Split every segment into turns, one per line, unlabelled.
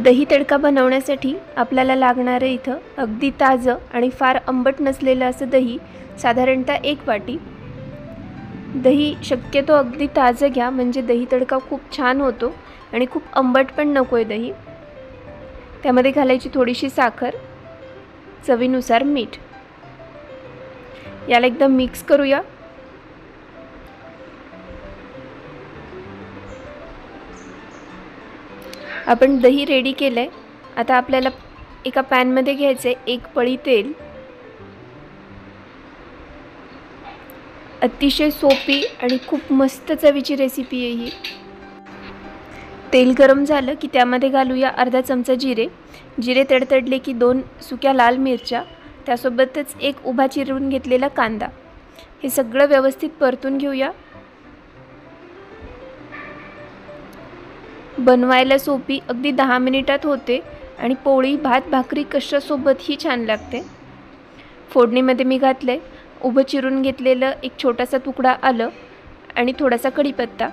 दही तडका बनवण्यासाठी आपल्याला लागणारं इथं अगदी ताजं आणि फार आंबट नसलेलं असं दही, साधारणतः 1 वाटी। दही शक्यतो अगदी ताजं घ्या, म्हणजे दही तडका खूप छान होतो आणि खूप आंबट पण नको आहे दही। त्यामध्ये घालायची थोडीशी साखर, चवीनुसार मीठ। याला एकदम मिक्स करूया। आपण दही रेडी केलंय। आता आपल्याला एका पॅन मध्ये घ्यायचे 1 पळी तेल। अतिशय सोपी आणि खूप मस्त चवीची रेसिपी आहे ही। तेल गरम झालं की त्यामध्ये घालूया अर्धा चमचा जिरे। जिरे तडतडले की 2 सुक्या लाल मिरच्या, त्यासोबतच 1 उभा चिरून घेतलेला कांदा। हे सगळं व्यवस्थित परतून घेऊया। बनवायला सोपी, अगदी 10 मिनिटात होते आणि पोळी, भात, भाकरी कशासोबतही छान लागते। फोडणीमध्ये मी घातले उभं चिरून घेतलेलं 1 छोटासा तुकडा आलं आणि थोडासा कढीपत्ता।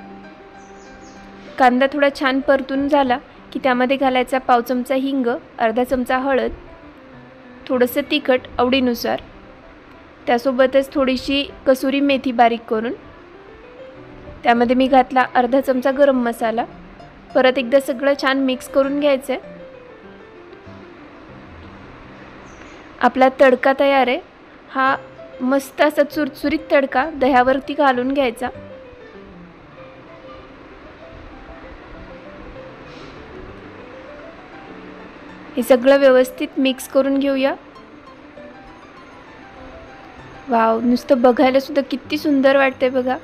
कांदा थोडा छान परतून झाला की त्यामध्ये घालायचा पाव चमचा हिंग, अर्धा चमचा हळद, थोडंसं तिखट आवडीनुसार, त्यासोबतच थोडीशी कसुरी मेथी बारीक करून। त्यामध्ये मी घातला अर्धा चमचा गरम मसाला। परत एकदा सगळं छान मिक्स करून घ्यायचं। आपला तडका तयार आहे। हा मस्त असा चुरचुरीत तडका दह्यावरती घालून घ्यायचा। हे सगळं व्यवस्थित मिक्स करून घेऊया। वाव, नुसतं बघायला सुद्धा किती सुंदर वाटते बघा।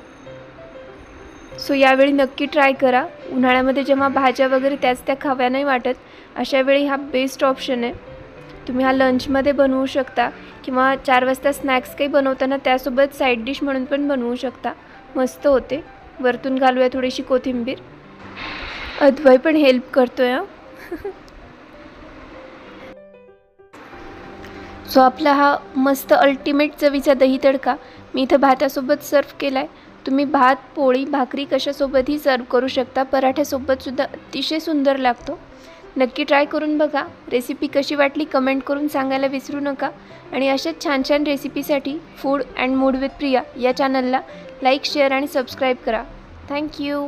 सो यावेळी नक्की ट्राय करा। उन्हाळ्यामध्ये जेव्हा भाज्या वगैरे त्या खाव्या नाही वाटत, अशा वेळी हा बेस्ट ऑप्शन आहे। तुम्ही हा लंचमध्ये बनवू शकता किंवा 4 वाजता स्नॅक्स काही बनवताना त्यासोबत साईड डिश म्हणून पण बनवू शकता, मस्त होते। वरतून घालूया थोडीशी कोथिंबीर। अद्वय पण हेल्प करतोय। सो आपला हा मस्त अल्टिमेट चवीचा दही तडका मी इथं भातासोबत सर्व केलाय। तुम्ही भात, पोळी, भाकरी कशासोबतही सर्व करू शकता। पराठ्यासोबत सुद्धा अतिशय सुंदर लागतो। नक्की ट्राय करून बघा। रेसिपी कशी वाटली कमेंट करून सांगायला विसरू नका। आणि अशाच छान छान रेसिपीसाठी food and mood with Priya या चॅनलला लाईक, शेअर आणि सबस्क्राईब करा। थँक्यू।